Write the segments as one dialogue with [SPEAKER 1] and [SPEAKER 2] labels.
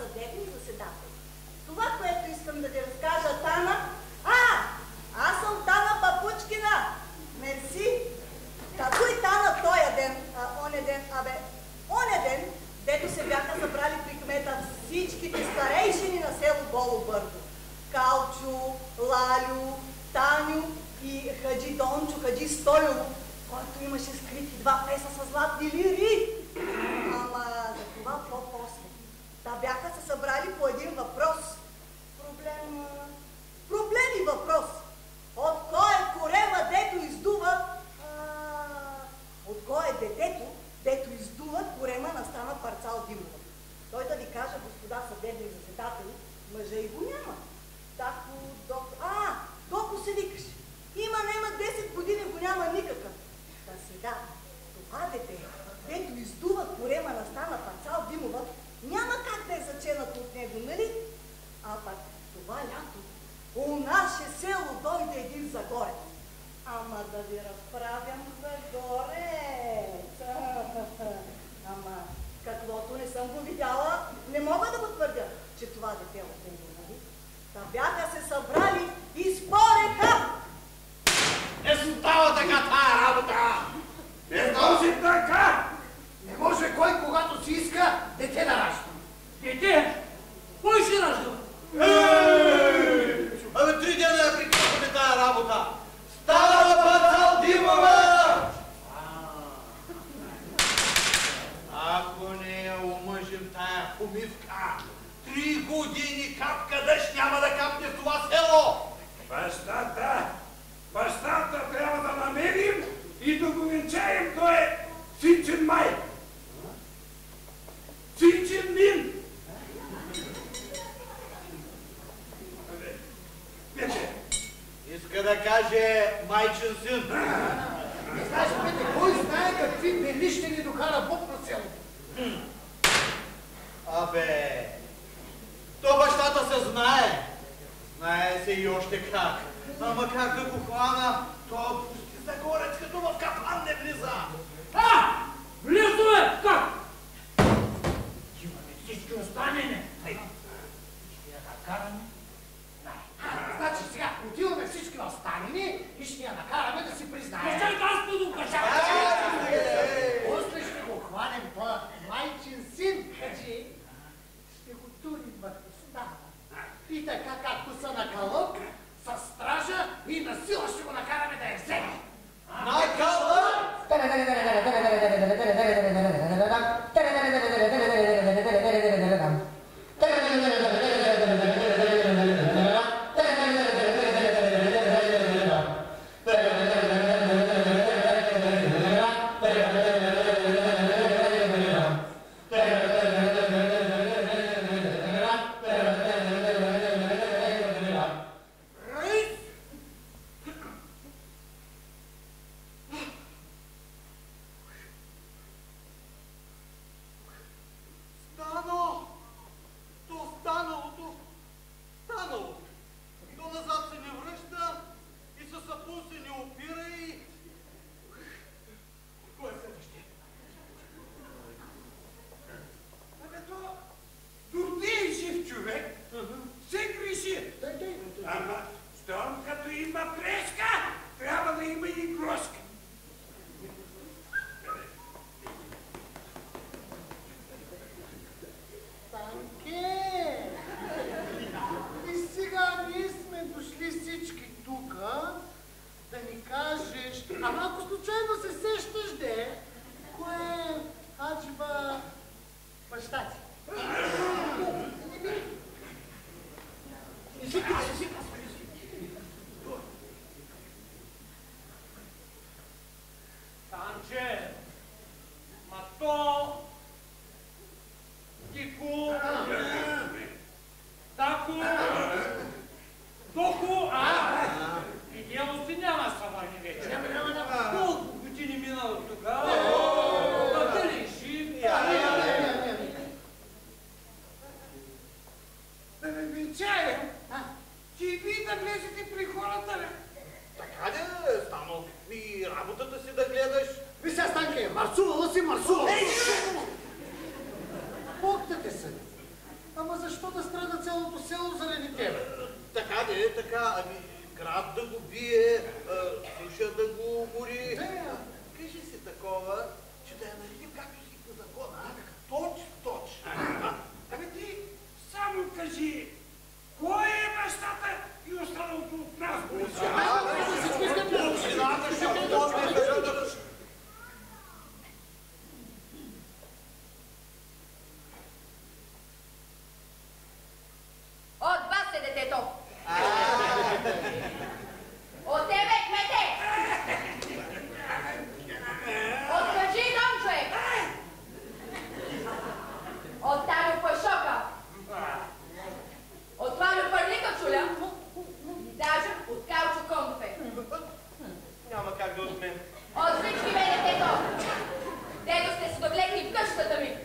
[SPEAKER 1] съдебни заседатели. Това, което искам да ви разкажа, Тана... Аз съм Тана Папучкина. Мерси. Како и Тана тоя ден, оня ден, дето се бяха събрали при кмета всичките старейшини на село Голо Бърдо. Калчо, Лалю, Таню и Хаджи Дончо, Хаджи Стойо, който имаше скрити 2 песа с златни лири. Ама за това по-после. Та бяха се събрали по един въпрос. Проблем и въпрос. От кой е корема, дето издува... От кой е детето, дето издува корема на Стана Парцал Димова? Той да ви каже, господа съдебни заседатели, мъжа и го няма. Доко се викаш. Нема 10 години го няма никакъв. Та сега, това дете, дето издува корема на Стана Парцал Димова, няма как да е заченато от него, нали? А пък това лято у наше село дойде един загорец. Ама да ви разправям загорец. Ама, каквото не съм го видяла, не мога да го твърдя, че това дете е от него, нали? Та бяха се събрали и спореха.
[SPEAKER 2] Не става така тая работа! Не може така! Не може кой, когато си иска, дете да ражда.
[SPEAKER 3] Дете? Кой ще ражда?
[SPEAKER 2] Абе, 3 дена я приключваме тая работа! Стана Парцал Димова! Ако не я омъжим тая хумивка, 3 години капка дъжд няма да капне в това село!
[SPEAKER 4] Бащата трябва да намерим и да го венчаем, той е Синчин май. Синчин мин.
[SPEAKER 2] Иска да каже майчин син.
[SPEAKER 5] Знаеш, Пете, кой знае какви бели ще ни докара Бог на селото?
[SPEAKER 2] Абе, то бащата се знае. Знае се и още как. Ама как да го хвана, то пусти загорец, като в капан не влиза.
[SPEAKER 3] Влизо как? Имаме всички останене. Ще я накараме.
[SPEAKER 5] Значи сега отиваме всички на останени и ще я накараме да си признае.
[SPEAKER 3] Кажай, Господу, кажай!
[SPEAKER 5] После ще го хванем този майчин син, кажи. Ще го турим върху стана. И така както са на калък, със стража и на сила ще го накараме да я вземе.
[SPEAKER 2] На калък!
[SPEAKER 5] защо да страда цялото село заради тебе?
[SPEAKER 2] Така де, така, ами град да го бие, суша да го гори. Кажи си такова, че да я наредим както си по закона, точ.
[SPEAKER 4] Абе ти само кажи, кой е бащата и останалото от нас?
[SPEAKER 2] Общината ще помогне да...
[SPEAKER 6] От вас е детето. От тебе, кмете! Откажи дом, човек! От Таню Пашока! От Валю Парлика, чуля! И даже от Калчо Кондове!
[SPEAKER 2] Няма как да от мен.
[SPEAKER 6] От всички ме, детето! Дето сте се довлекли в къщата ми!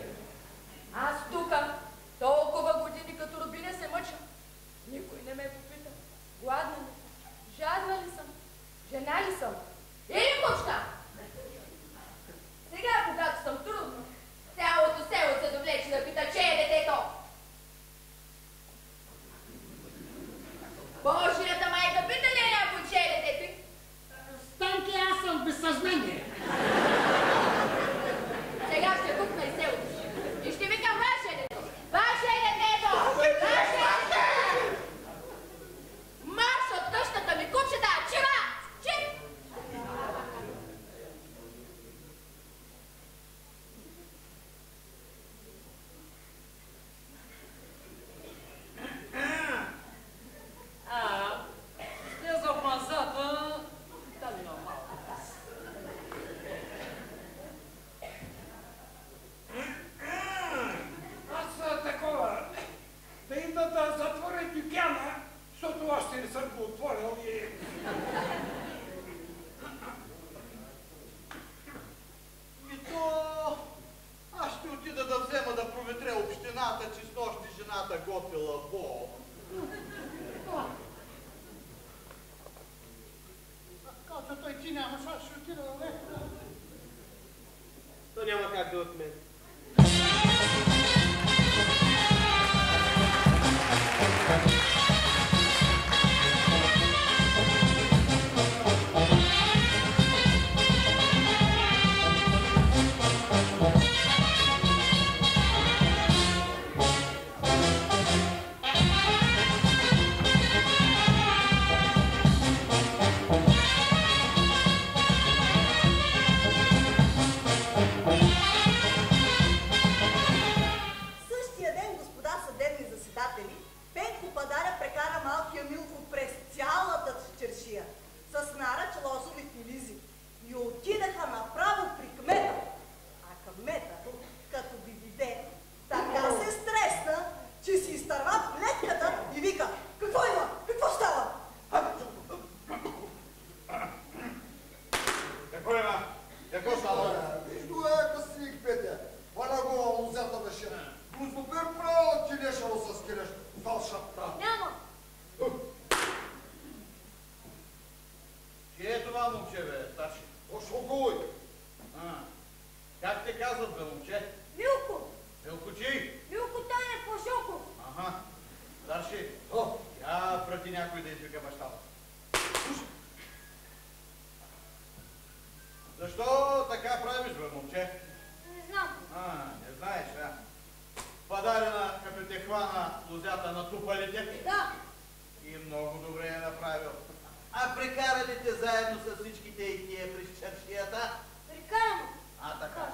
[SPEAKER 6] Аз тука толкова години като родбина се мъча. Никой не ме попита. Гладна ли съм? Жадна ли съм? Жена ли съм? Или кучка? Сега, когато съм трудно, цялото село се довлече да пита, че е детето. Божията майка пита ли е някой, че е детето?
[SPEAKER 5] Станки, аз съм без съзнание.
[SPEAKER 6] Сега ще кукна и селото си. И ще викам, ваше е детето! Ваше е детето! Ваше е детето! Марш от къщата ми, кучета! Чива! Чив!
[SPEAKER 3] Слеза в мазата, там има малко.
[SPEAKER 4] Аз такова, да идва да затворя дюкяна, защото още не съм го отворил и...
[SPEAKER 2] И то... Аз ще отида да взема да проветря общината, че с нощи жената готвила бо.
[SPEAKER 5] Калчо, той ти нямаш, аз ще отида да лех.
[SPEAKER 2] То няма как да от мен.
[SPEAKER 1] Същия ден, господа съдебни заседатели, Пенко Падаря прекара малкия Милко през цялата чершия с наръч-лозовите лизи и отидаха направо при кмета. А кмета, като ги виде, така се стресна, че си изтърва плетката и вика: какво има? Какво става?
[SPEAKER 2] Какво има? Какво става?
[SPEAKER 7] Вижду е да си Петя. Валя го лузята беше. Гузбопир право ти лешало с келеш. Дал шапта.
[SPEAKER 6] Няма.
[SPEAKER 2] Че е това момче, бе, старши?
[SPEAKER 7] Ошогой.
[SPEAKER 2] Как те казват, бе, момче?
[SPEAKER 6] Милко!
[SPEAKER 2] Милко чий?
[SPEAKER 6] Милко Таня Пашоков!
[SPEAKER 2] Ага. Старши, я прати някой да извика бащата. Защо така правиш, бе, момче?
[SPEAKER 6] Не знам.
[SPEAKER 2] Не знаеш, а? Падарена, като те хвана лузята на тупалите.
[SPEAKER 6] Да.
[SPEAKER 2] И много добре е направил. А прекарали те заедно с всичките и тия през чершията?
[SPEAKER 6] Прикарам.
[SPEAKER 2] Така.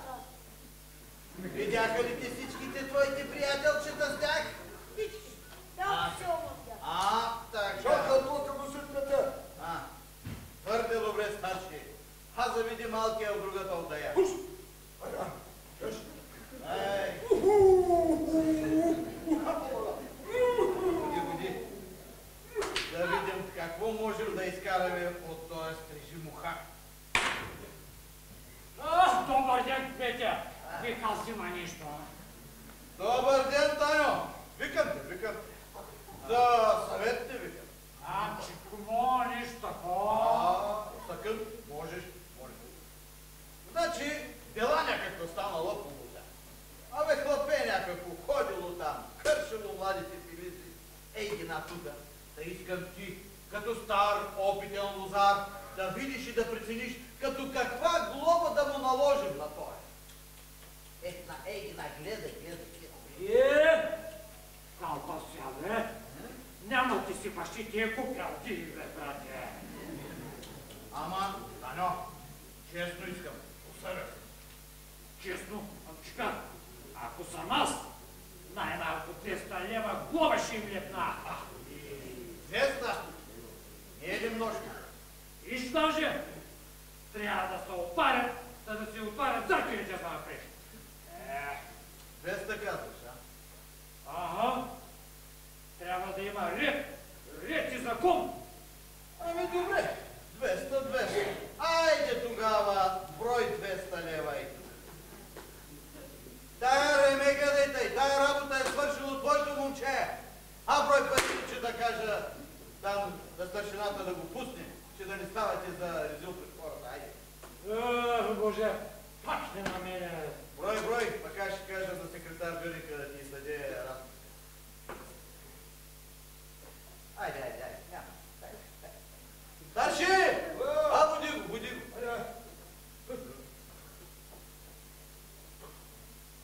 [SPEAKER 2] Видяха ли ти всичките твоите приятелчета с тях?
[SPEAKER 6] Всички. Да, все омътя.
[SPEAKER 2] Така.
[SPEAKER 7] Чакай тук го си Петя.
[SPEAKER 2] Твърде добре, старши. Аз завиди малкия в другата отдая. Годи. Да видим какво можем да изкараме от този стрижимуха.
[SPEAKER 3] Добър ден, Петя. Вика, взима нещо.
[SPEAKER 2] Добър ей ги на тука. Да искам ти, като стар, опитен лозар, да видиш и да прецениш, като каква глоба да му наложим на той. Ей ги на, гледай.
[SPEAKER 4] Калта сяде. Няма ти си бащи тия купелки, бе, брате.
[SPEAKER 2] Ама, Таньо, честно искам, посъвестно.
[SPEAKER 4] Честно, амчика, ако съм аз, най-малко 200 лева глоба ще им лепна.
[SPEAKER 2] 200? Не е ли множко?
[SPEAKER 4] Иш даже, трябва да се отварят, за да се отварят зъркалите за напред.
[SPEAKER 2] 200 казваш, а?
[SPEAKER 4] Ага, трябва да има ред и закон.
[SPEAKER 2] Ами добре, 200. Айде тогава, брой 200 лева и тук. Тая ремега дейтай, тая работа е свършила твоето момче. А брой пъти, че да кажа там на старшината да го пусне, че да не ставате за резил пред хората. Айде.
[SPEAKER 4] Боже, пак ще намеря.
[SPEAKER 2] Брой, пък аз ще кажа за секретар Бюрика да ни съде работа. Айде, няма. Старши! Буди го.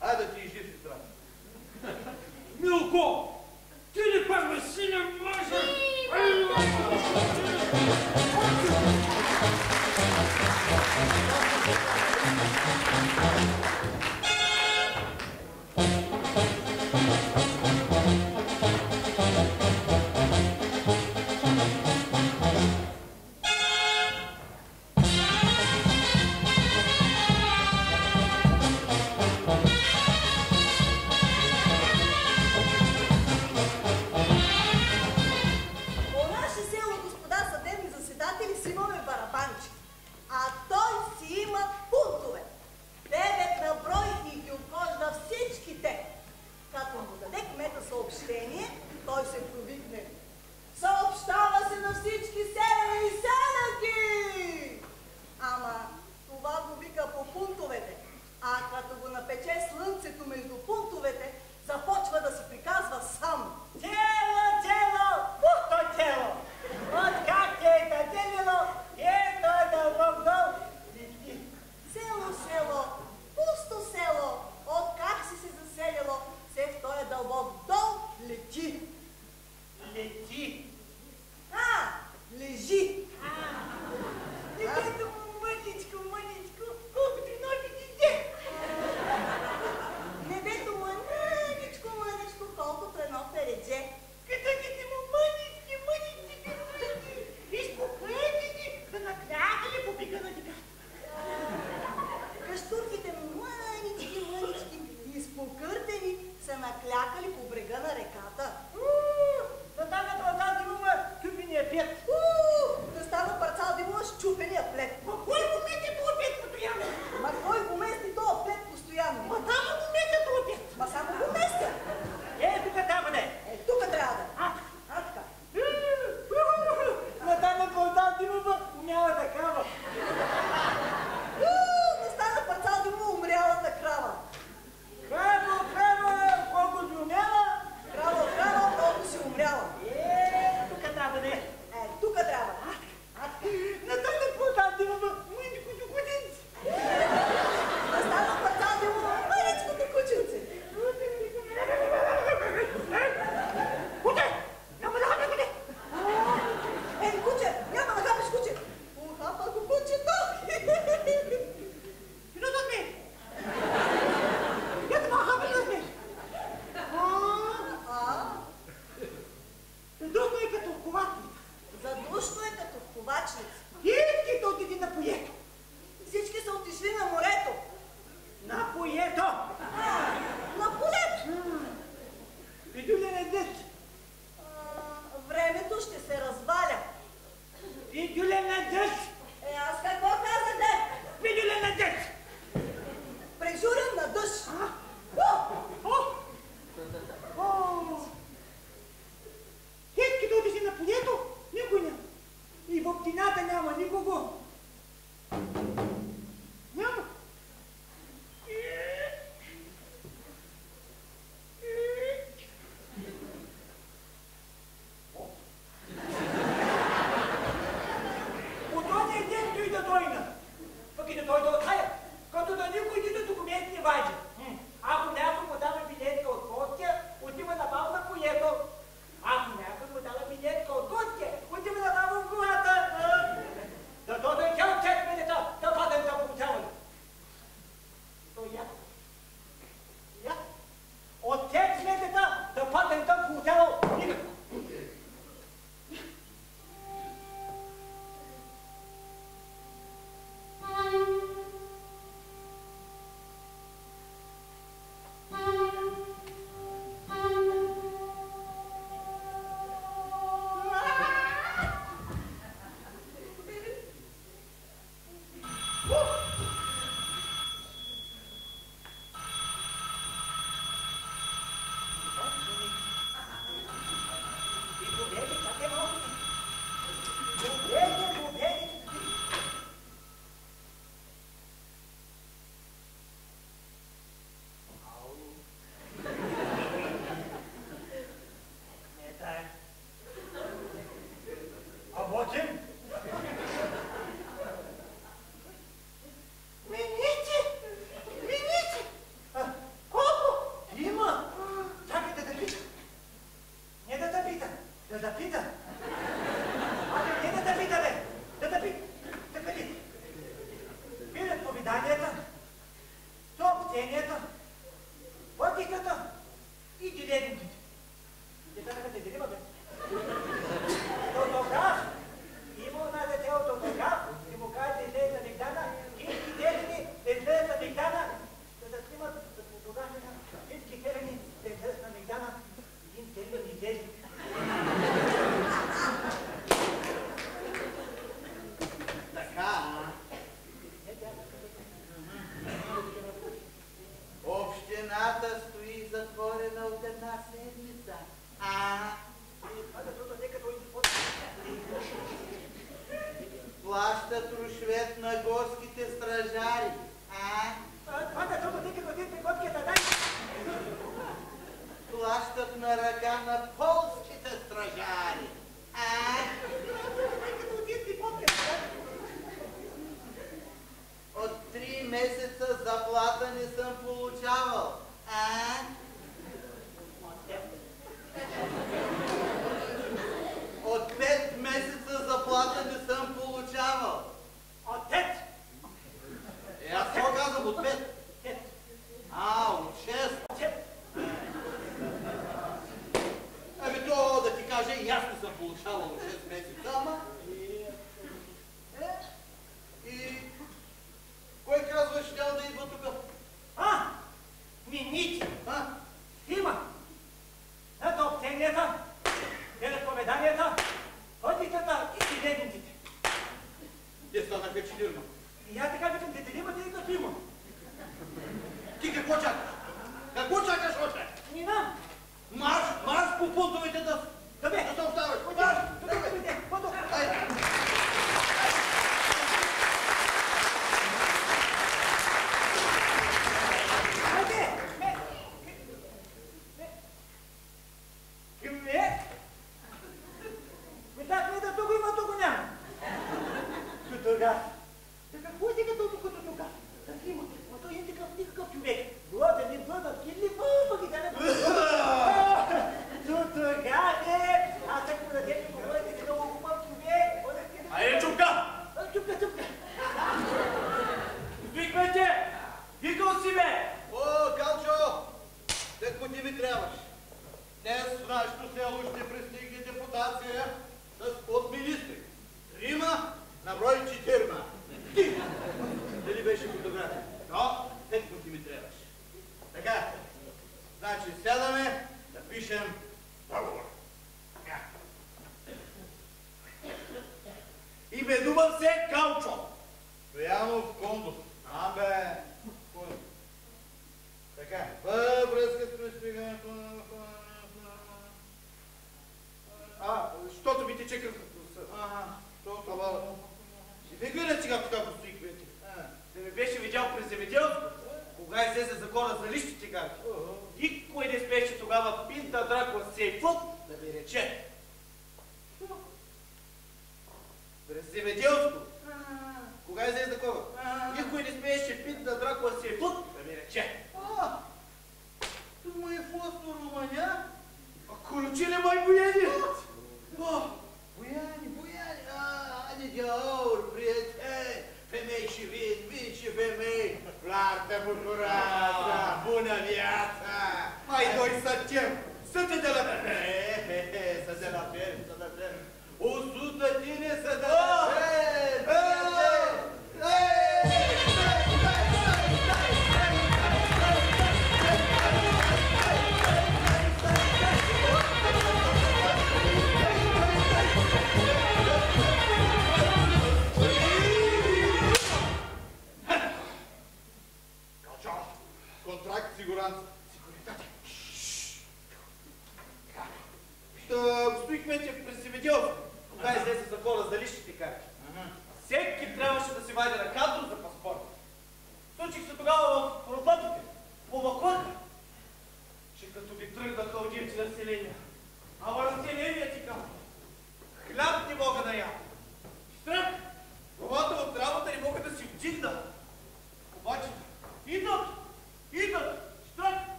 [SPEAKER 2] Айде да ти жив и здрав.
[SPEAKER 4] Милко, ти ли пак Василия може?
[SPEAKER 1] Браво!
[SPEAKER 5] една седмица.
[SPEAKER 2] Плащат рушвет на горските стражари. Плащат на ръка на полските стражари. От 3 месеца заплата не съм получавал. От 5 месеца заплата не съм получавал.
[SPEAKER 3] От 5?
[SPEAKER 2] Аз какво казвам от 5? От 6. Ами то да ти кажа, и аз не съм получавал от 6 месеца, ама... И... Кой казва, ще да идва тук?
[SPEAKER 3] Минити! Има! На съобщенията, телеповеданията, ходиката и следниците.
[SPEAKER 2] Те станаха 4.
[SPEAKER 3] И аз така викам, дете ли имате и като има?
[SPEAKER 2] Ти какво чакаш? Какво чакаш още?
[SPEAKER 3] Нина!
[SPEAKER 2] Марш по пунктовете да съобщаваш! Марш! Айде!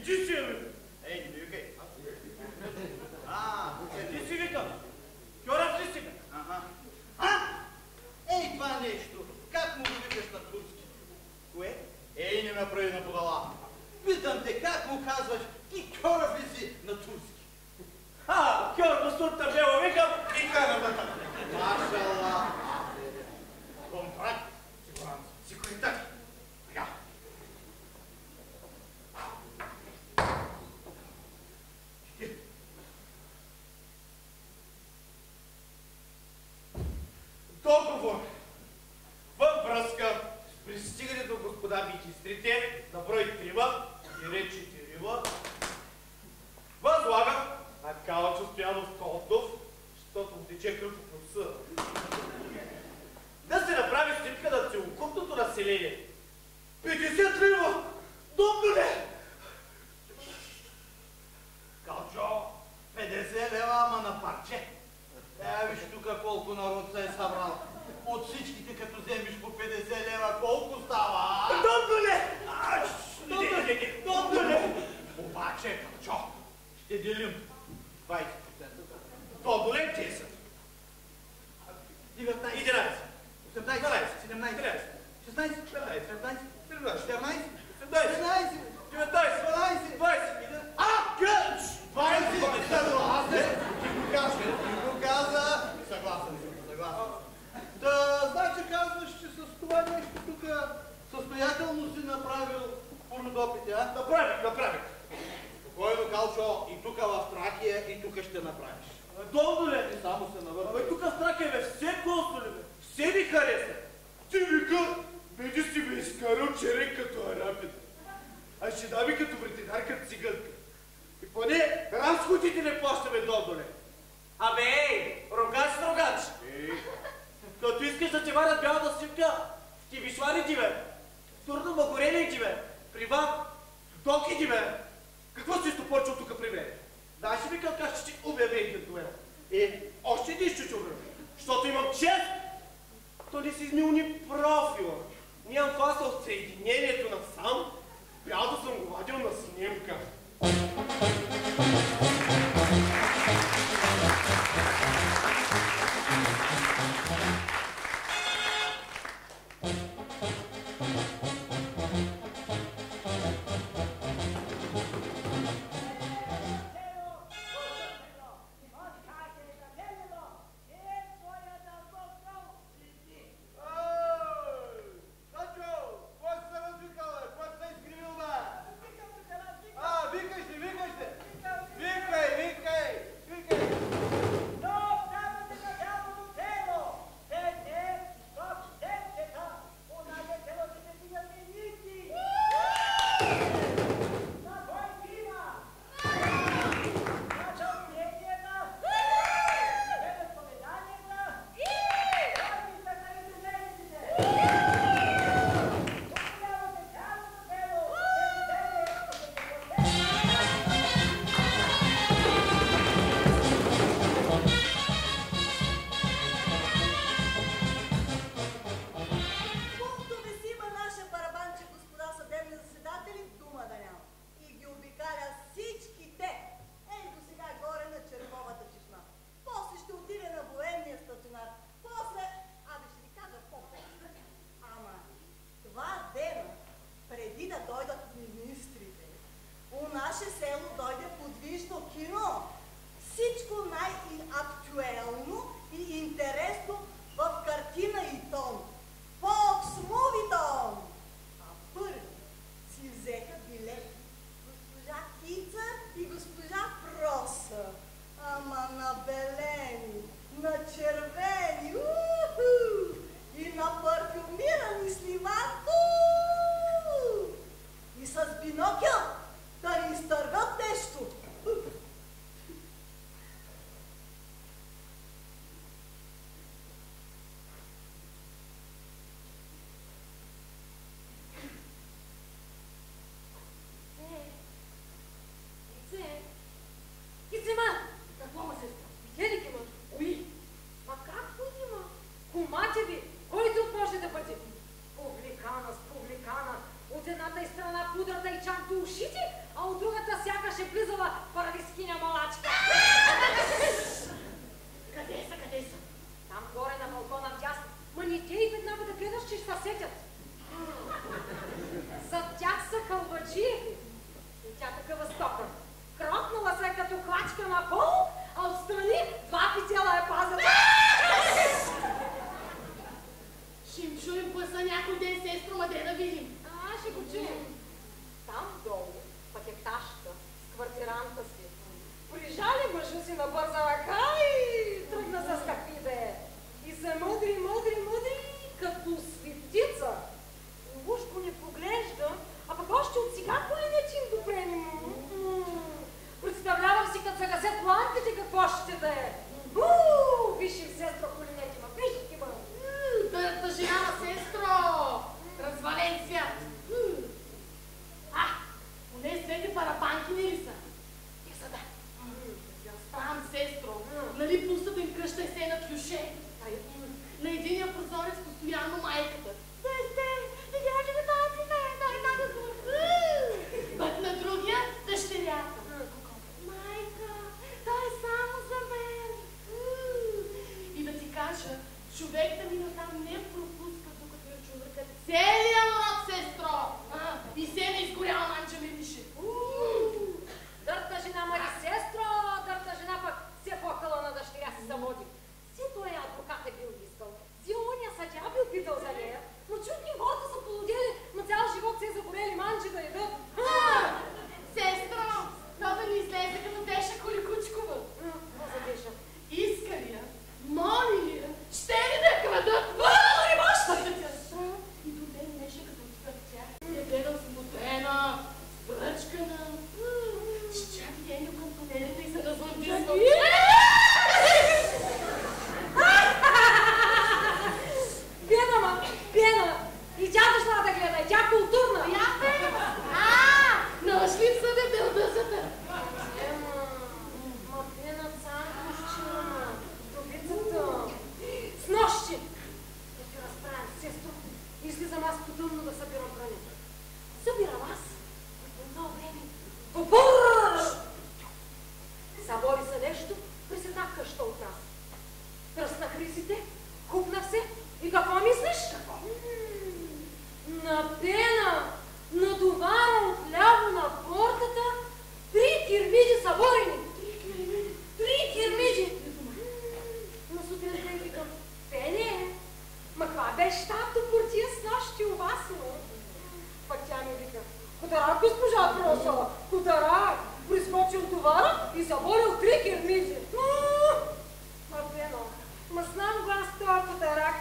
[SPEAKER 4] Ти си, бе!
[SPEAKER 2] Ей, не ми викай.
[SPEAKER 4] Ти си викам. Кьорав ли си, бе?
[SPEAKER 2] Ей, това нещо. Как му го викаш на турски? Кое? Ей, не ме прави на подала. Питам те, как му казваш, ти кьорав ли си на турски?
[SPEAKER 4] Кьор бастурта бела викам и карам на така.
[SPEAKER 2] Машалла. Контракт. Сигуран. Секуритак. Така.
[SPEAKER 4] Договор във връзка с пристигането господа министрите на брой 3 и реч 4 възлагам на Калчо Стоянов Колтов, защото му тече кръв от носа, да се направи снимка на целокупното население. 50 лева! Добно ли?
[SPEAKER 2] Калчо, 50 лева, ама на парче. Виж тук колко народ се е събрал. От всичките, като вземеш по 50 лева, колко става?
[SPEAKER 4] Добно ли?
[SPEAKER 2] Добно ли? Обаче, Калчо, ще делим 20%.
[SPEAKER 4] Добно ли? 10.
[SPEAKER 2] 19,
[SPEAKER 4] 11.
[SPEAKER 2] 18, 17, 16, 17, 15, 14, 14, 15, 19, 20. Къч! 20! Ти го каза. Съгласен съм. Да, значи казваш, че с това нещо тук състоятелно си направил порнодопите, а?
[SPEAKER 4] Направих.
[SPEAKER 2] Спокойно, Калчо, и тук в Тракия, и тук ще направиш.
[SPEAKER 4] Долу ли?
[SPEAKER 2] И само се навърна.
[SPEAKER 4] Абе, тук в Тракия, бе, все консули, бе. Все ми хареса. Ти вика, беди си ме изкарал черен като арабин. А ще дами като вретенарка циганка. И поне разходите не плащаме долу ли. Абе, ей, рогач. Като искаш да те варят бялата снимка, ти вишварите, бе. Турно магорелите, бе. Приват, доките, бе. Какво си изтопорчил тук при мен? Дай си ми как ще ти обявя един това. Още нищо ще обявя. Защото имам чест. То не си измил ни профила. Нямам фаса от съединението на сам. Бял да съм го вадил на снимка.
[SPEAKER 8] си набърза ръка и тръгна с какви да е. И се мъдри, като светица. Уж го не поглежда, а пък още от сега коленете им допрени. Представлявам си, като загасят лампите, какво ще да е. Виж им, сестро, коленете ма, виж ги ма.
[SPEAKER 6] Дърта жена на сестро! Развален свят! Поне свете парапанки не ли са? Те са да. Разправям, сестро. Нали пулсата им къща е се на клюше? На единия прозорец постоянно майката. Видяш ли тази? Пък на другия дъщерята. Майка, той е само за мен. И да ти кажа, човек да мина там не пропуска, докато я човека целия урок, сестро. И се не изгоряла манча мирише.
[SPEAKER 8] Дърта жена, мари сестро, дърта жена пък се покала на дъщеря си заводи. Си той адвокат е бил искал. Си ония съдя бил питал за нея. Но чудни хората са полудели, на цял живот се е загорели манчи да ядат.
[SPEAKER 6] Сестро, то да ни излезе като Теша Коликучкова.
[SPEAKER 8] Какво за Теша?
[SPEAKER 6] Иска ли я? Моли ли я? Ще ли да крадат? Моли бащата тя! И до ден днешен като отива в тях, я гледам смутена, сбръчкана. Ще чаки Еню към тунелите и се развъндиска.
[SPEAKER 8] Пена! И тя дошла да гледа, и тя културна.
[SPEAKER 6] Я пена! Нашли в съде белдъсата.
[SPEAKER 8] Ма Пена цанкушчина, добицата. С нощи. Да ти разправям, сестро. Излизам аз по-тъмно да събирам броня. Събирам аз. По много време. Добър! Събори се нещо през една къща от нас. Тръснах ризите, хупнах се и какво мислиш? На Пена, надувара отляво на портата, 3 кирмиди съборени. 3 кирмиди! На сутринта и викам, Пене, ма каква беше тато портия с нашите обасено? Пък тя ми вика, Котарак, госпожа Просова, Котарак! Прискочил товара и съборил 3 кирмиди. Ма Пено, ма знам го аз това Котарак.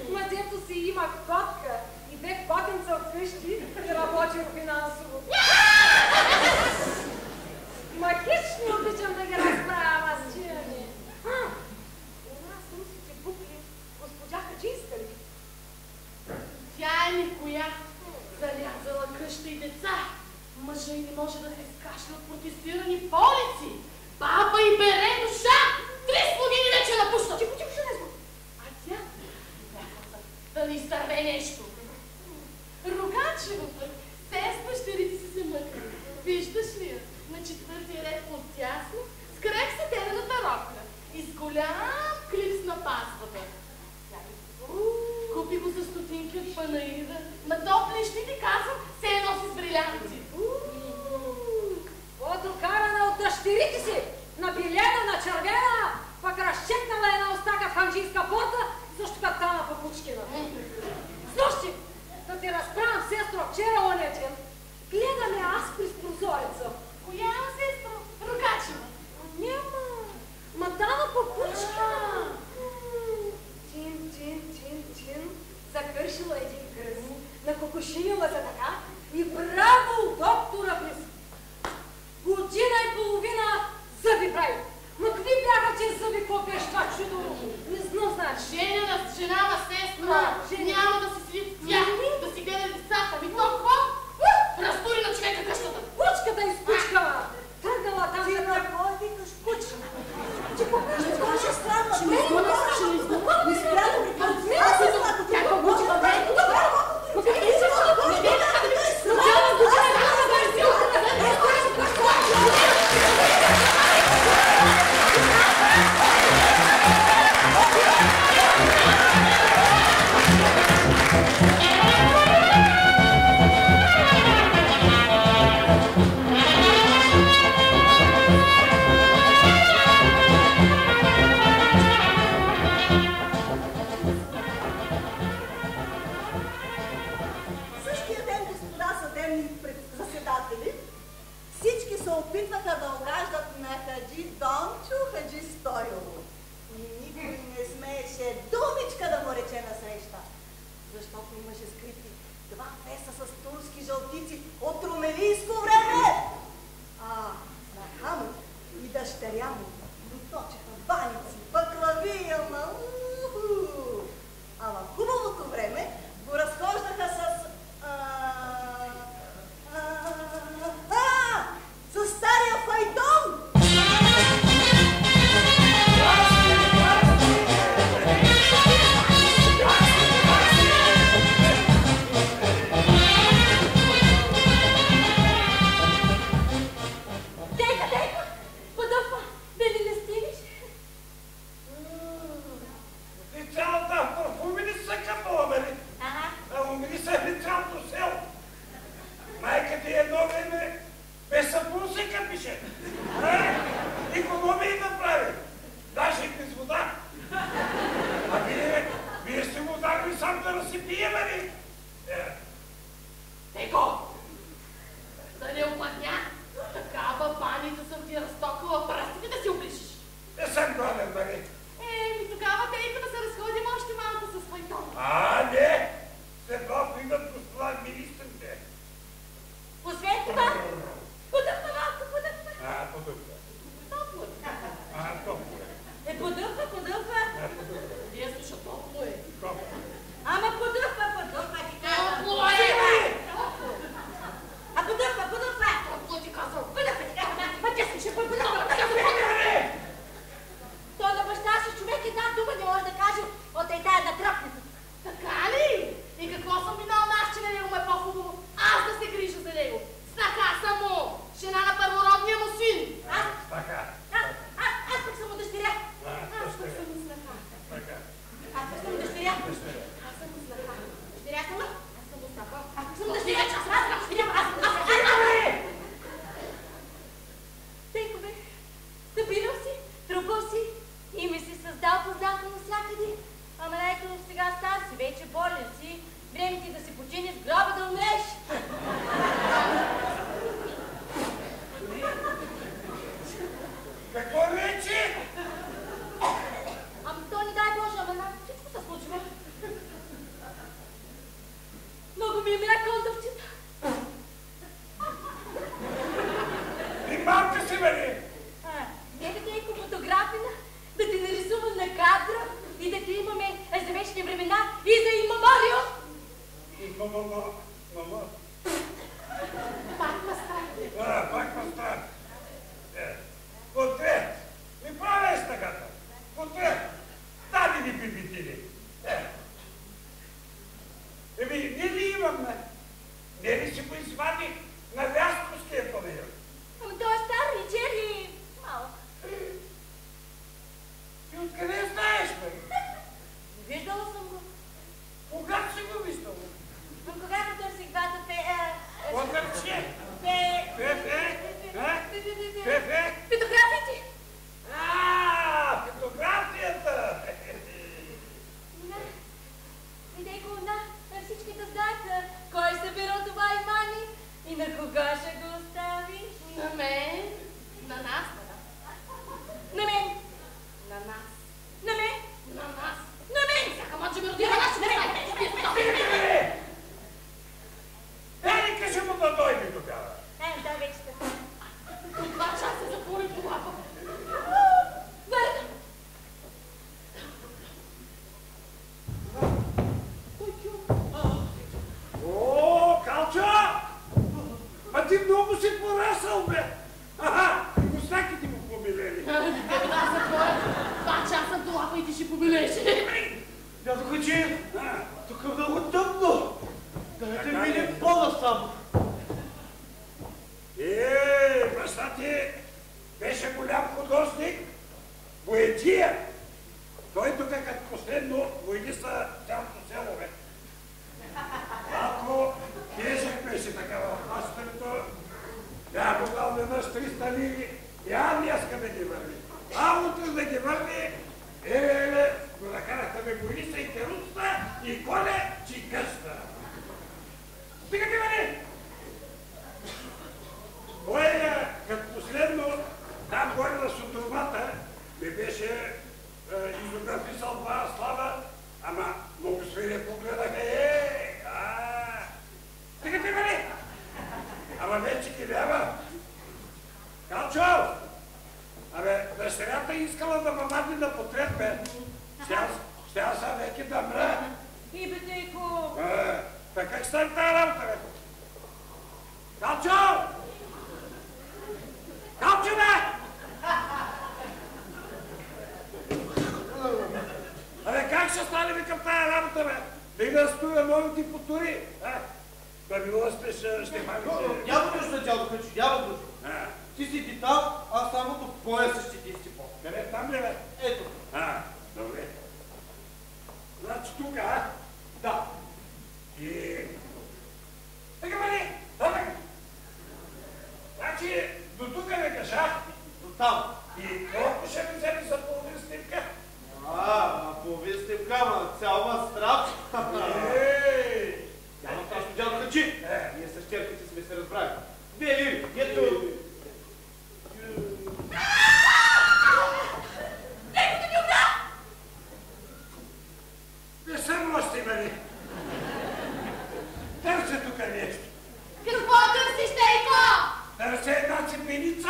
[SPEAKER 8] Ма дето си имах котка и бех котенца вкъщи и работил финансово. Ма хич не обичам да ги разправям аз чияни. У нас русите букли, госпожа Хаджинска ли?
[SPEAKER 6] Тя е никоя. Залязала къща и деца. Мъжа и не може да се изкашля от протестирани по улици. Баба и бере душа. 3 слугини вече напущат.
[SPEAKER 8] Тихо, железо.
[SPEAKER 6] А тя да ни изтърве нещо. Рогачева пък, те с бащерите си се мъкали. Виждаш ли я? На 4-ти ред отясно, с крек сетерената робка и с голям клипс на пазвата. Купи го за стотинки от панаира, на топли ще ти казвам, се едно си с брилянти.
[SPEAKER 8] Докарана от дъщерите си, на билена, на червена, пък разчекнала една остака в ханджийска порта, също като Тана Папучкина. Слушай, да ти разправям, сестро, вчера оня ден, гледаме аз през прозореца.
[SPEAKER 6] Коя е, сестро? Рогачева.
[SPEAKER 8] Няма, ма Тана Папучкина. Тин, закършила един кръс, накокошинила за така и браво, доктора Близ. Година и половина зъби прави. Но какви бяха тези зъби, какво беше това чудо? Не знам, знаеш.
[SPEAKER 6] Жена на сестра. Няма да се седи в тях, да си гледа децата. Ви толкова? Разтури на човека къщата.
[SPEAKER 8] Кучката изкучкала. Тръгнала там за една.
[SPEAKER 1] Кой викаш кучка? Ти покажи, това ще странно. Не спря да ми кажа. Аз се знам, тя е кучка. почнаха да огаждат на Хаджи Дончо, Хаджи Стоило. И никой не смееше думичка да му рече насреща, защото имаше скрити два феса с турски жълтици от румелийско време. А снаха му и дъщеря му доточеха баници, баклави, а в хубавото време го разхождаха с стария файтон.
[SPEAKER 9] Като последно
[SPEAKER 3] Абе, дъщерята искала да ме мадне на потреб, бе. Щял са веки да мра.
[SPEAKER 8] И бе, тейко.
[SPEAKER 3] Бе, как стане тази работа, бе? Калчо! Калчо, бе! Абе, как ще стане, викам, тази работа, бе? Ти да стоя новите потури, да било ще мамите.
[SPEAKER 2] Няма нужда, дядо Качо, няма нужда. Ти си ти там, а само до пояса ще ти си по.
[SPEAKER 3] Къде там ли, бе?
[SPEAKER 2] Ето.
[SPEAKER 3] Добре. Значи тук,
[SPEAKER 2] Да.
[SPEAKER 3] И... Така, бе, добре. Значи, до тук ме кажа.
[SPEAKER 2] До там.
[SPEAKER 3] И колко ще ми вземи за половин снимка?
[SPEAKER 2] Половин снимка, ма цял ма страп. Няма страшно, дядо Качи. Ние с черките сме се разбрали. Две лири, ето.
[SPEAKER 6] Некото ми умря!
[SPEAKER 3] Не съм още, бе. Търся тук нещо.
[SPEAKER 6] Какво търсиш, Тейко?
[SPEAKER 3] Търся една цепеница.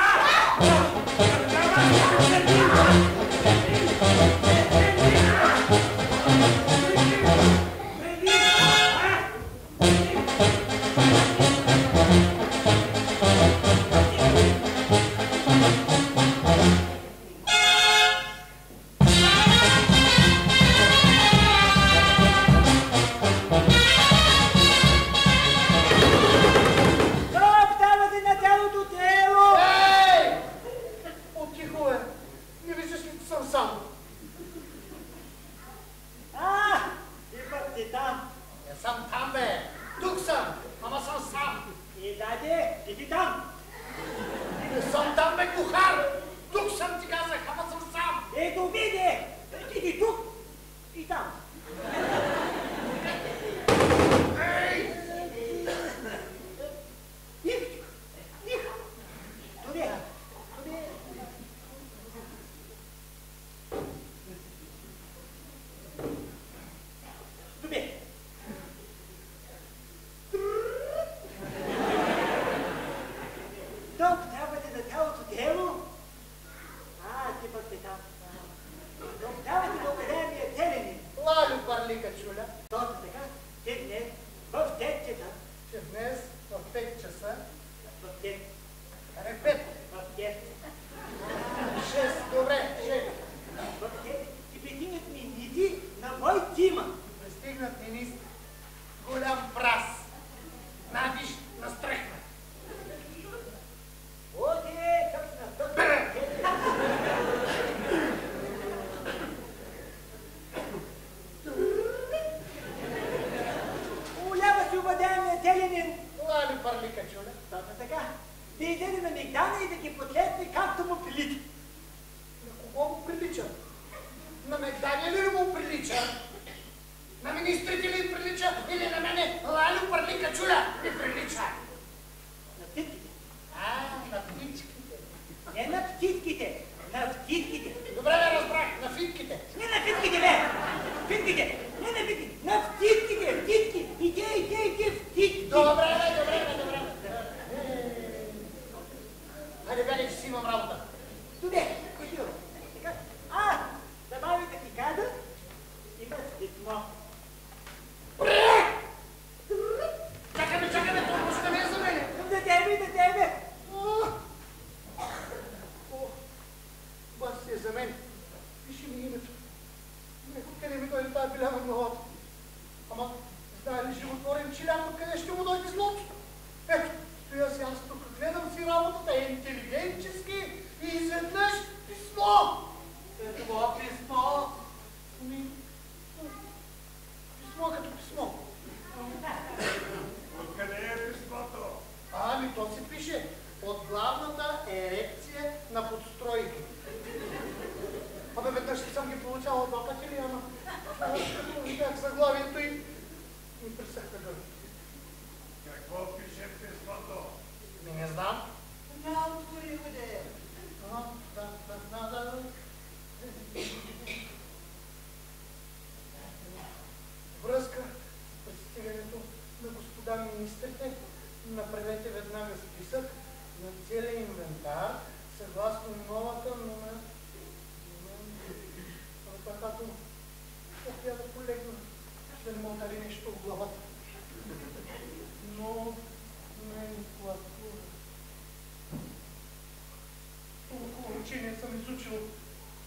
[SPEAKER 5] съм изучил,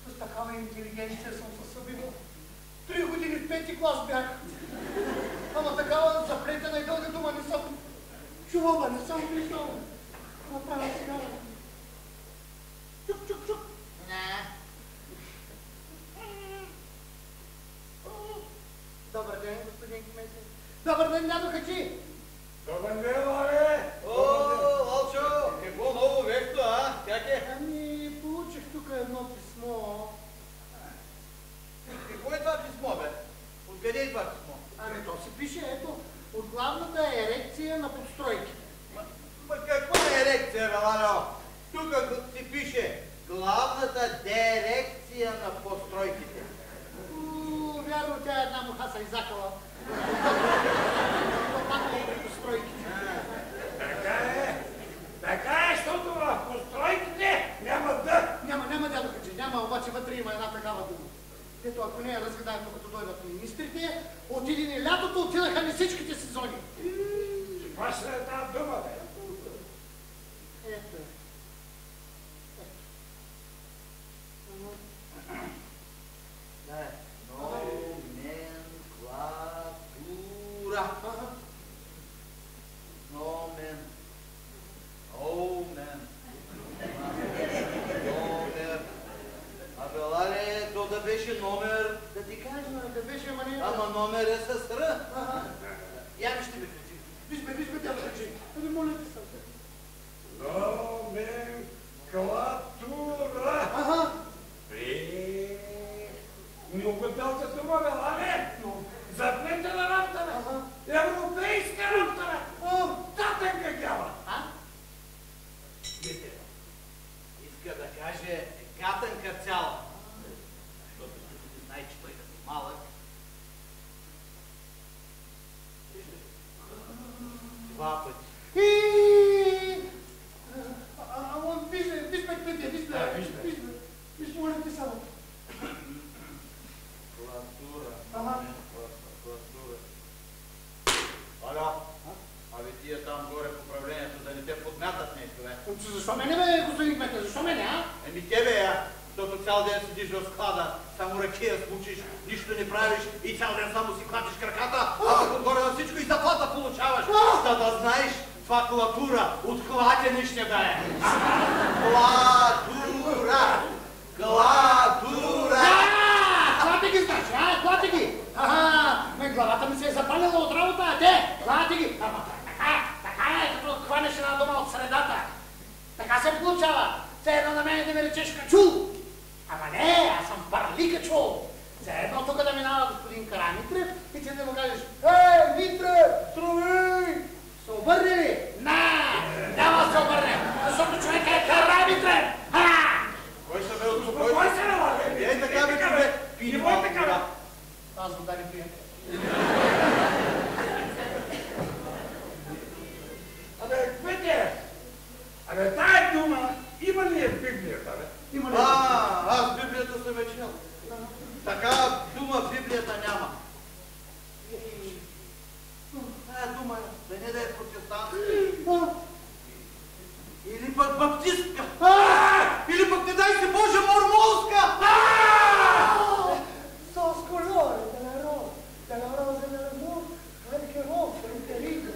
[SPEAKER 5] с такава интелигенция съм се събил. 3 години в 5-ти клас бях. Ама такава заплетена и дълга дума не съм чувала, не съм виждал. Направя сега. Чук. Не. Добър ден, господин кмете. Добър ден, дядо Хаджи.
[SPEAKER 3] Добър ден, Лале!
[SPEAKER 2] О, Лалчо, какво ново вещо, а? Как е?
[SPEAKER 5] Ами, получих тук едно писмо.
[SPEAKER 2] Какво е това писмо, бе? Откъде е това писмо?
[SPEAKER 5] Ами, то се пише, ето, от главната ерекция на подстройките.
[SPEAKER 2] Ма каква ерекция, бе, Лалео? Тук си пише главната дирекция на постройките.
[SPEAKER 5] Вярно, тя една муха се изакала. Постройките.
[SPEAKER 3] Така е, защото в постройките няма дъх.
[SPEAKER 5] Няма, дядо Хаджи, няма, обаче вътре има една такава дума. Ето, ако не я разгадаем, докато дойдат министрите, от един и лятото отидаха ни всичките сезони.
[SPEAKER 3] Това ще е тази дума, бе.
[SPEAKER 5] Ето е.
[SPEAKER 2] Да е. Номенклатура. Номер. Абе, Лале, то да беше номер, да ти кажа.
[SPEAKER 5] Да беше, ама не...
[SPEAKER 2] Ама номер е с Р. Я вижте ме кажи.
[SPEAKER 5] Виж ме, дядо Хаджи. Ами, моля ти се.
[SPEAKER 3] Номенклатура. Много дълга дума, бе, Лале. Заплетена работа, бе. Европейска работа, бе. Татънка гяла.
[SPEAKER 2] Вижте, иска да каже гатънка цяла. Защото ти знае, че той като малък. Два пъти.
[SPEAKER 5] Виж, моля ти само.
[SPEAKER 2] Клатура. Ало, абе тия там горе в управлението да не те подмятат нещо, бе.
[SPEAKER 5] Защо мене, бе, господин кмете? Защо мене, а?
[SPEAKER 2] Еми тебе, я, защото цял ден седиш в склада, само ракия смучиш, нищо не правиш и цял ден само си клатиш краката, а пък отгоре на всичко и заплата получаваш. За да знаеш, това клатура от клатене ще да е. Клатура!
[SPEAKER 5] Клати ги, значи, клати ги! Главата ми се е запалила от работа, а те, клати ги! Ама така е, като хванеш една дума от средата. Така се получава. Все едно на мен да ме речеш качул. Ама не, аз съм Парликачул. Все едно тук да минава господин Карамитрев и ти да му кажеш: "Ей, Митре, здравей!" Се обърне ли? Няма да се обърне, защото човек е Карамитрев.
[SPEAKER 2] Кой се бе от
[SPEAKER 3] Кой се налага?
[SPEAKER 2] Ей така бе, човек.
[SPEAKER 3] Не мога така.
[SPEAKER 5] Аз го дали приятел.
[SPEAKER 3] Абе, кмете! Абе, тая дума има ли е в Библията, бе?
[SPEAKER 5] Има ли?
[SPEAKER 2] Аз Библията съм е чел. Така дума в Библията няма. Тая дума да не да е протестантска. Или пък баптистка. Или пък не дай се Боже мормонска.
[SPEAKER 5] Sos colores della rosa dell'amor, anche rossa, interino,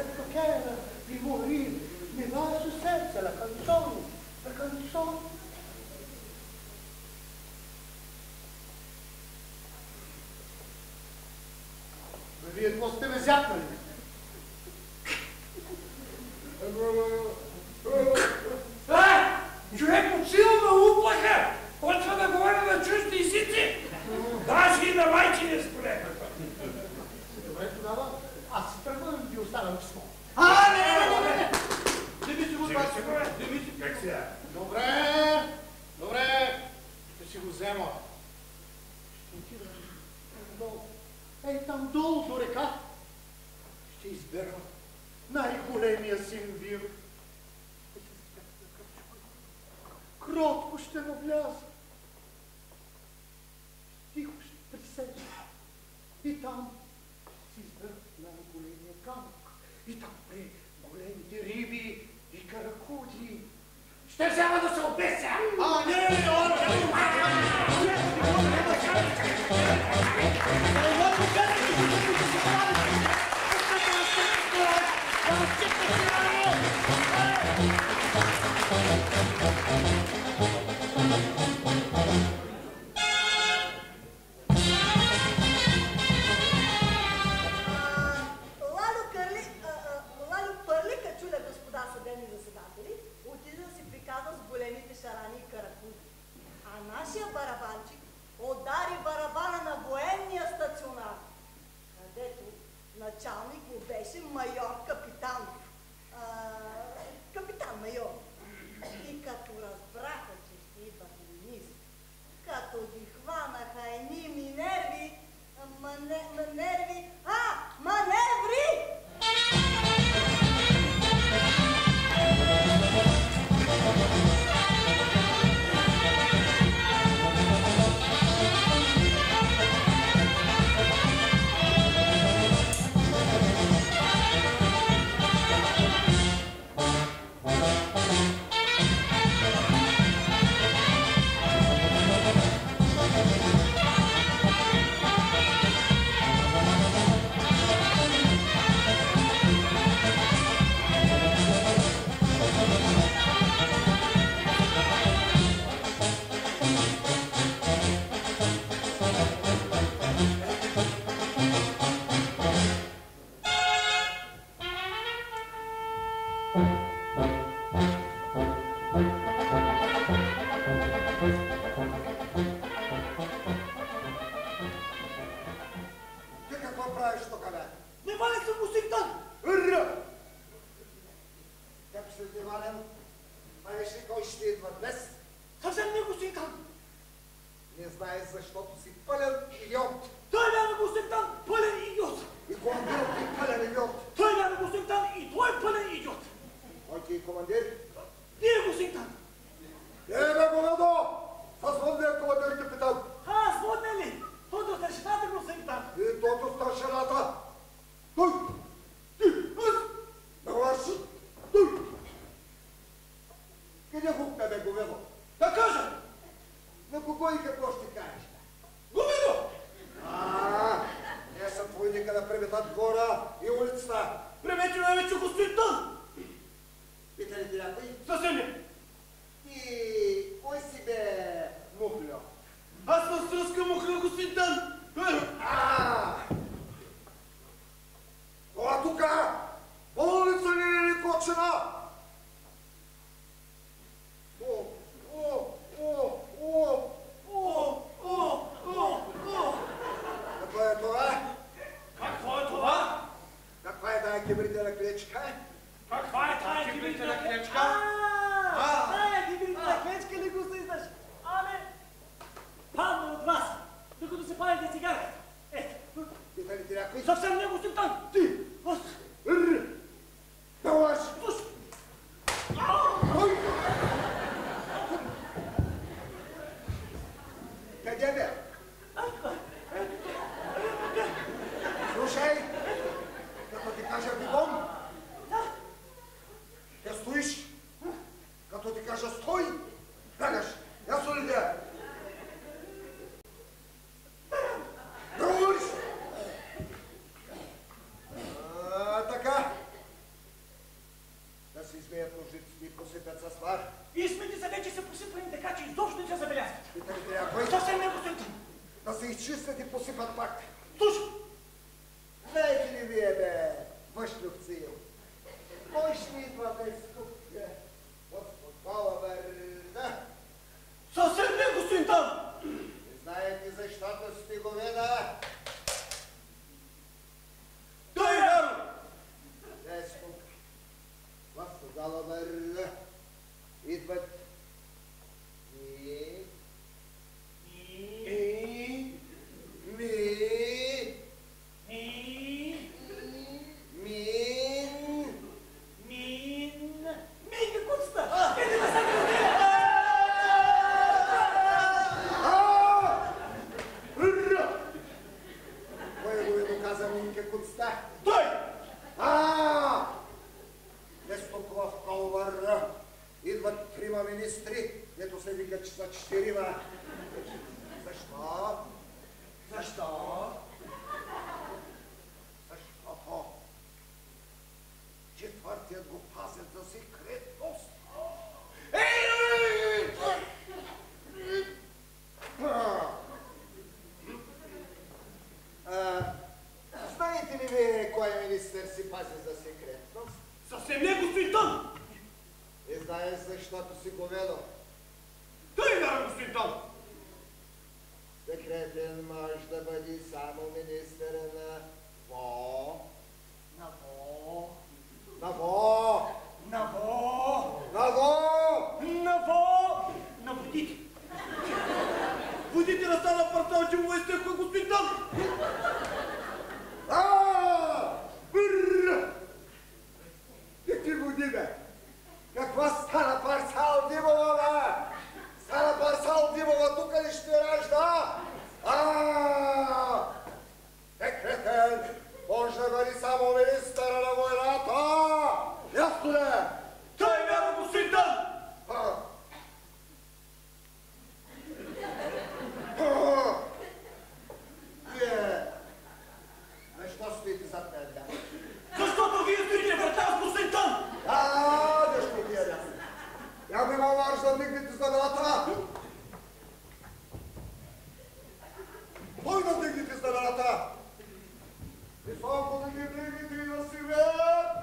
[SPEAKER 5] ecco che era di morire, mi va su senza la canzone. Вие какво сте ме зяпнали?
[SPEAKER 3] Човек от силна уплаха почва да говори на чужди езици. Даже и на майчиния според.
[SPEAKER 5] Добре, тогава аз си тръгвам и ви оставям писмо.
[SPEAKER 2] Не! Вземи си го това.
[SPEAKER 3] Как сега?
[SPEAKER 5] Добре, ще си го взема. Ще отида долу. Ей, там долу до река. Ще избера най-големия син вир. Кротко ще навляза. Тихо ще присеча. И там си избера най-големия камък. И там при големите риби и каракуди
[SPEAKER 3] Ще взема да се обеся!
[SPEAKER 2] А, не, он
[SPEAKER 1] Лалю Пърли, качуля, господа съдебни заседатели, отиде да си приказва с големите шарани и каракули. А нашия барабанчик удари барабана на военния стационар, където началник му беше майор Капитанов. Капитан майор. И като разбраха, че ще идват министри, като ги хванаха едни ми нерви, маневри!
[SPEAKER 7] Ти какво правиш тук, бе?
[SPEAKER 4] Невален съм, господин Тан!
[SPEAKER 7] Как ще внимавам? Знаеш ли кой ще идва днес?
[SPEAKER 4] Съвсем не, господин Тан!
[SPEAKER 7] Не знаеш, защото си пълен идиот.
[SPEAKER 4] Той няма, господин Тан, пълен идиот!
[SPEAKER 7] И командир ти пълен идиот.
[SPEAKER 4] Той няма, господин Тан, и той е пълен идиот!
[SPEAKER 7] Кой ти е командир?
[SPEAKER 4] Вие, господин Тан!
[SPEAKER 7] Бе, Говедо! С водния командир капитан.
[SPEAKER 4] Аз водне ли? Тото старшината, господин Тан!
[SPEAKER 7] И тото старшината. Той! Ти! Аз! Навърши! Той! Къде хукна, бе, Говедо?
[SPEAKER 4] Да кажа!
[SPEAKER 7] На кого и какво ще кажеш?
[SPEAKER 4] Губидо!
[SPEAKER 7] Не съм твойника на пребитат двора и улицата.
[SPEAKER 4] Премете ме вече, господин Тан!
[SPEAKER 7] Пита ли ти някой?
[SPEAKER 4] Съвсем не!
[SPEAKER 7] И кой си бе мухлю?
[SPEAKER 4] Аз съм сръска мухля, господин Тан!
[SPEAKER 7] Това тука! Болница ли или кочина? Какво е това?
[SPEAKER 3] Какво е това?
[SPEAKER 7] Каква е тая кибрителна клечка?
[SPEAKER 3] Каква е тая кибрителна клечка?
[SPEAKER 4] Тая кибрителна клечка ли го слизаш? Падна от вас, докато се палите цигари. Ето.
[SPEAKER 7] Пита ли ти някой?
[SPEAKER 4] Съвсем не, господин Тан! Ти! Аз!
[SPEAKER 7] Да лъж!
[SPEAKER 4] Слушай!
[SPEAKER 7] Къде бе? Слушай! Като ти кажа бегом! Те стоиш! Като ти кажа стой! Бягаш! Ясно ли те? Друж! Така! Да се измеят ножиците и посипят с фар.
[SPEAKER 4] И смите се вече са посипани така, че изобщо не се забелязват.
[SPEAKER 7] Пита ли ти някой?
[SPEAKER 4] Съвсем не, господин Тан!
[SPEAKER 7] Да се изчистят и посипат пак.
[SPEAKER 4] Слушай!
[SPEAKER 7] Знаете ли вие, бе, въшлюкци? Кой ще идва днес тук? От футбола, бе, да?
[SPEAKER 4] Съвсем не, господин Тан!
[SPEAKER 7] Не знаете защата сте говеда?
[SPEAKER 4] Той е вярно!
[SPEAKER 7] Днес тук, в футбола, бе, да? Идват ми, ми, 3, ето се вика, че са 4. Защо? Защо? Защото четвъртият го пазят за секретност. Знаете ли вие кой министър си пази за секретност?
[SPEAKER 4] Съвсем не, господин Тон!
[SPEAKER 7] И знаеш защото си го ведал.
[SPEAKER 4] Тъй вярвам, господин Тон!
[SPEAKER 7] Секретен може да бъде само министъра на Во.
[SPEAKER 5] На Во.
[SPEAKER 7] На Во.
[SPEAKER 5] На Во.
[SPEAKER 7] На Во.
[SPEAKER 4] На Во! На водите! Водите настана парцал, че му изтеква, господин Тон!
[SPEAKER 7] Какви води, бе? Каква стана парсал Димова, бе? Стана парсал Димова, тук ли ще ражда? Секретен може да бъде само министъра на войната! Ясно ли?
[SPEAKER 4] Тъй вярвам, господин Тон!
[SPEAKER 7] Вие, защо стоите зад мен, бе?
[SPEAKER 4] Защото вие стоите пред нас, господин Тон!
[SPEAKER 7] Защо вие, бе? Я ви мамаш да вдигнете знамената! Кой да вдигнете знамената? Високо да ги вдигнете и да си вят!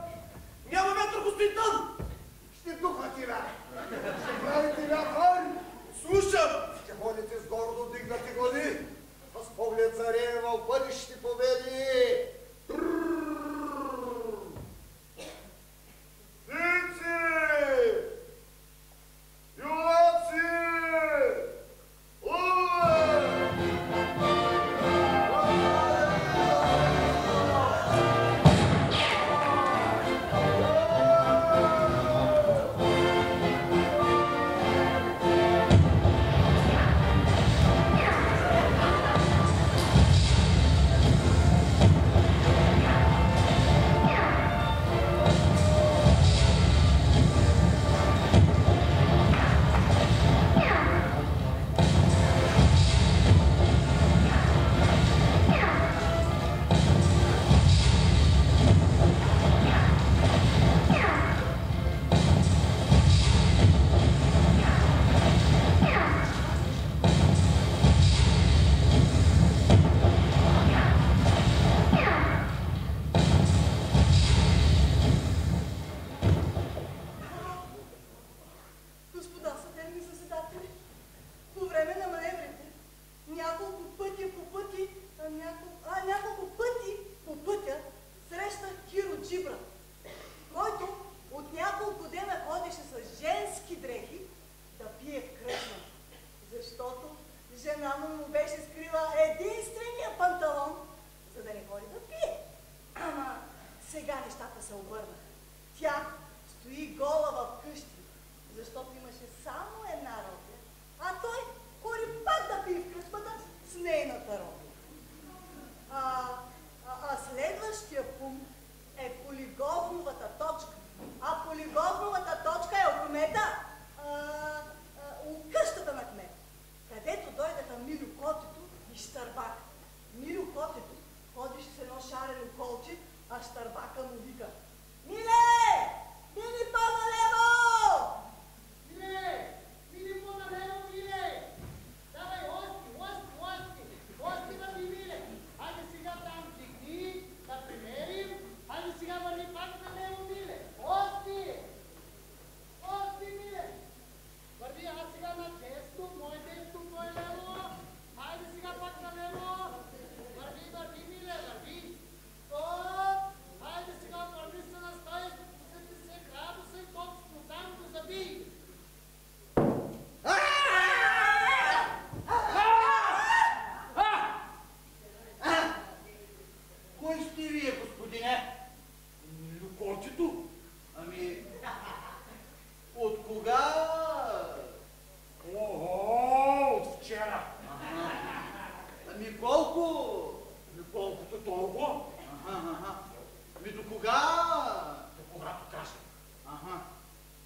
[SPEAKER 4] Няма вятър, господин Тон!
[SPEAKER 7] Ще духате, бе! Ще правите вятър!
[SPEAKER 4] Слушам!
[SPEAKER 7] Ще ходите с гордо вдигнати глави! С поглед зарея в бъдещи победи! Птици! Юнаци!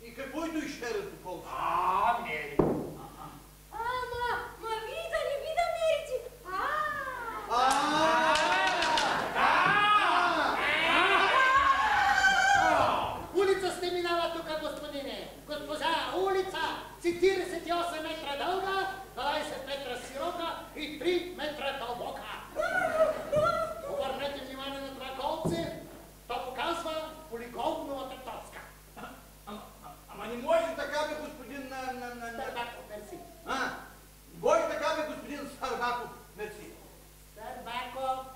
[SPEAKER 2] И какво и дойше да толкова?
[SPEAKER 3] Не
[SPEAKER 5] 28 метра дълга, 12 метра широка и 3 метра дълбока. Обърнете внимание на това колце, то показва полигоновата точка.
[SPEAKER 2] Ама не може така, бе, господин...
[SPEAKER 5] Сърбаков, мерси.
[SPEAKER 2] Може така, бе, господин Сърбаков, мерси.
[SPEAKER 5] Сърбаков.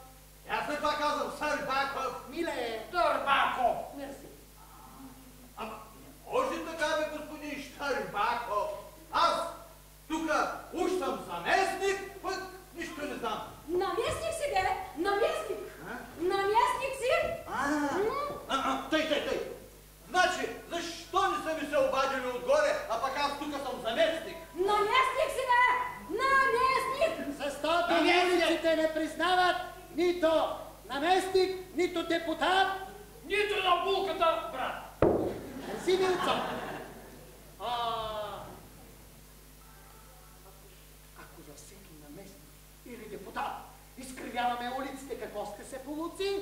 [SPEAKER 2] Аз след това казвам Сърбаков.
[SPEAKER 5] Миле.
[SPEAKER 3] Сърбаков.
[SPEAKER 5] Мерси.
[SPEAKER 2] Ама може така, бе, господин Щърбаков. Аз тука уж съм заместник, пък нищо не знам.
[SPEAKER 8] Наместник си, бе! Наместник! Наместник си!
[SPEAKER 2] Тъй. Значи, защо не са ми се обадили отгоре, а пък аз тука съм заместник?
[SPEAKER 8] Наместник си, бе! Наместник!
[SPEAKER 5] Защото улиците не признават нито наместник, нито депутат,
[SPEAKER 3] Нито на булката, брат.
[SPEAKER 5] Мерси, Милцо. Ако за всеки наместник или депутат изкривяваме улиците, какво ще се получи?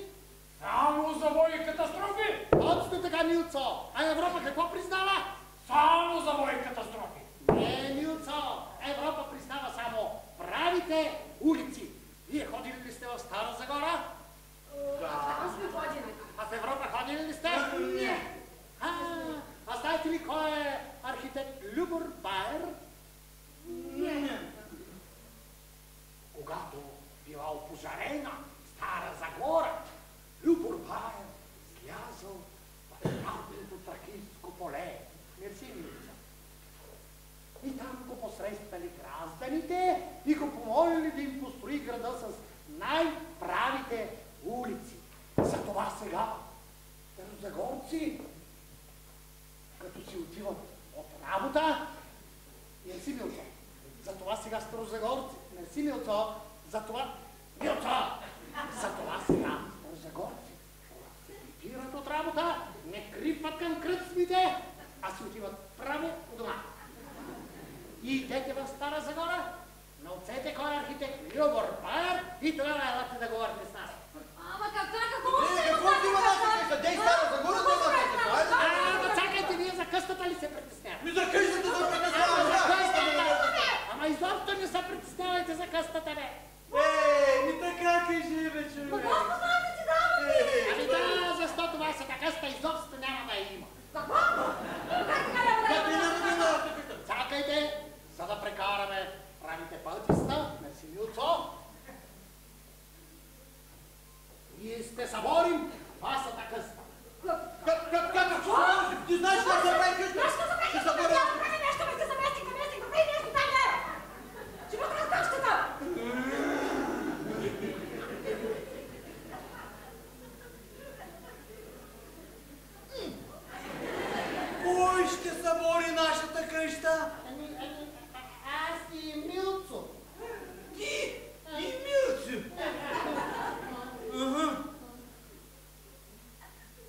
[SPEAKER 3] Само завои катастрофи.
[SPEAKER 5] Точно така, Милцо. А Европа какво признава?
[SPEAKER 3] Само завои катастрофи.
[SPEAKER 5] Не, Милцо. Европа признава само правите улици. Вие ходили ли сте в Стара Загора?
[SPEAKER 8] Аз сме ходили.
[SPEAKER 5] А в Европа ходили ли сте?
[SPEAKER 8] Не.
[SPEAKER 5] А знаете ли кой е архитект Любор Байер?
[SPEAKER 8] Не.
[SPEAKER 5] Когато била опожарена Стара Загора, Любор Байер слязал в радното тракийско поле. Мерси, Милица. И там го посрещали гражданите и го помолили да им построи града с най-правите улици. Затова сега старозагорци, като си отиват от работа, мерси, Милцо. Затова сега старозагорци, мерси, Милцо, затова, Милцо, затова сега старозагорци, когато се прибират от работа, не крипват към кръцмите, а си отиват право у дома. И идете в Стара Загора, научете кой е архитект Любор Байер и тогава елате да говорите с нас.
[SPEAKER 8] Ама какво
[SPEAKER 2] Какво ти има да се дей Стара Загора да
[SPEAKER 5] Да чакайте, вие за къщата ли се притеснявате?
[SPEAKER 2] Ми за къщата да притеснявам.
[SPEAKER 5] Ама изобщо не се притеснявайте за къщата, бе.
[SPEAKER 4] Ми така кажи, бе, човек.
[SPEAKER 5] Ами да, защото вашата къща изобщо няма да я има. Чакайте, за да прекараме правите пътиста, мерси, Милцо. Ние ще съборим вашата къща.
[SPEAKER 2] Как? Ти знаеш как се прави къща? Ще съборим.
[SPEAKER 4] Кой ще събори нашата къща?
[SPEAKER 5] Аз и Милцо.
[SPEAKER 4] Ти и Милцо.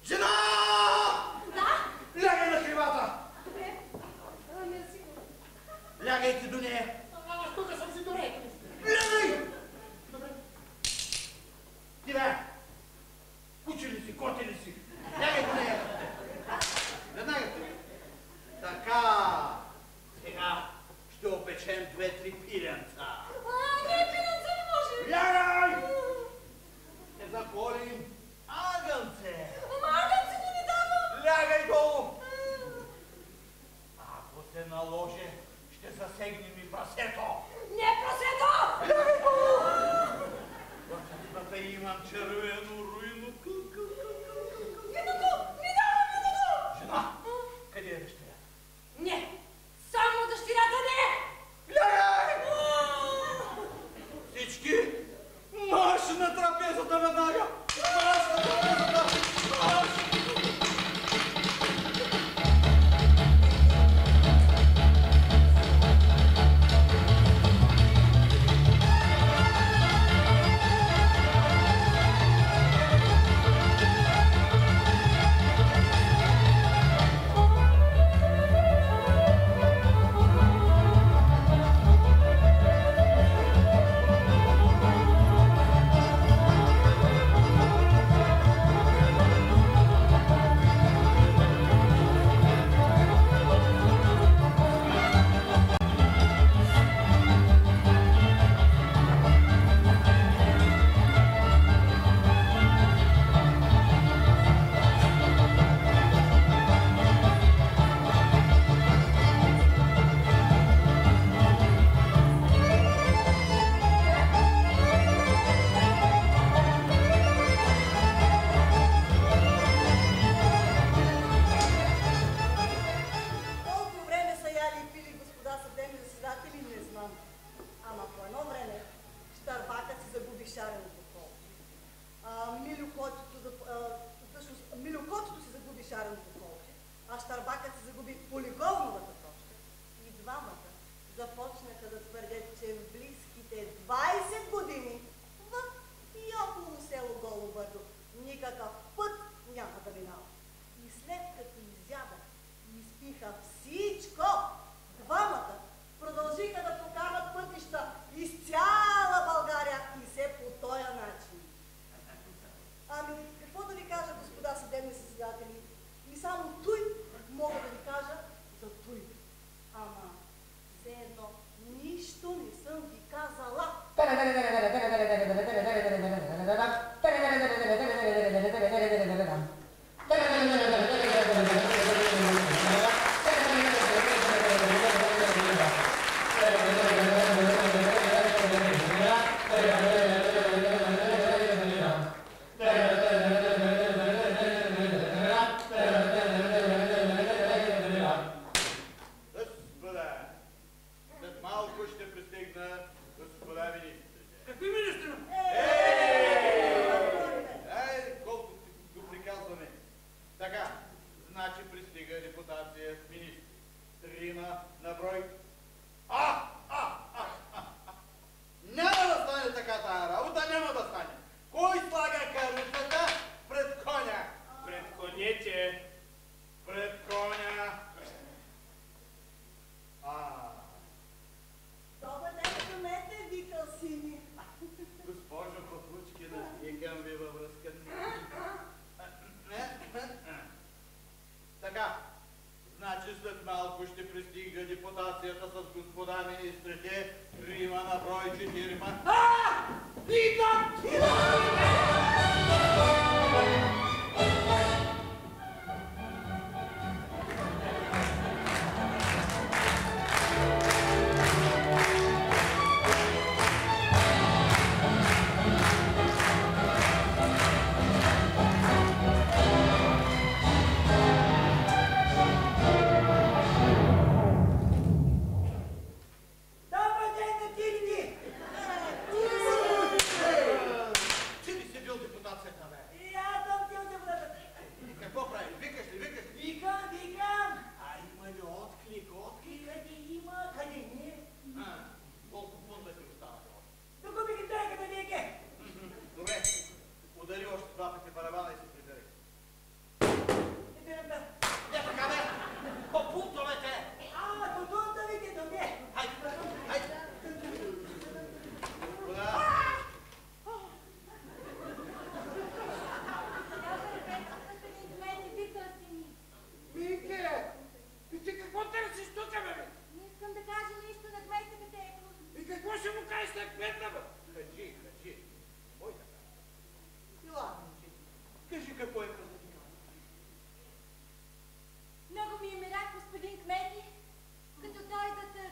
[SPEAKER 4] Жена!
[SPEAKER 8] Да?
[SPEAKER 4] Лягай на кривата!
[SPEAKER 8] Добре. Мерси.
[SPEAKER 4] Лягайте до нея!
[SPEAKER 5] Аз тук съм си добре.
[SPEAKER 4] Лягай! Ти бе! Куче ли си, коте ли си? Лягай до нея!
[SPEAKER 2] Веднага ти. Така. Сега ще опечем 2-3 пиленца.
[SPEAKER 8] Не, пиленца не може.
[SPEAKER 2] Лягай! Ще запорим агънце.
[SPEAKER 8] Ама агънце не давам.
[SPEAKER 2] Лягай долу! Ако се наложи, ще засегнем и прасето.
[SPEAKER 8] Не, прасето!
[SPEAKER 2] Лягай долу! В чашата имам червено руйно.
[SPEAKER 8] Виното! Ми давам виното!
[SPEAKER 2] Жена, къде е дъщеря?
[SPEAKER 8] Не, само дъщерята не!
[SPEAKER 2] Лягай! Всички марш на трапезата веднага! Марш на трапезата! Марш!
[SPEAKER 1] шареното колче. Милю котето си загуби шареното колче, а Щарбакът си загуби полигоновата точка. И двамата започнаха да твърдят, че в близките 20 години в и около село Голо Бърдо никакъв път няма да минава. И след като изядах и изпиха всичко, двамата продължиха да прокарват пътища из цяла България и се по този начин. Ами, какво да ви кажа, господа съдебни заседатели? И само той мога да ви кажа за той. Ама, все едно, нищо не съм ви казала.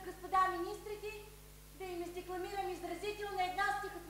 [SPEAKER 8] Господа министрите, да им издекламирам изразително една стихотворение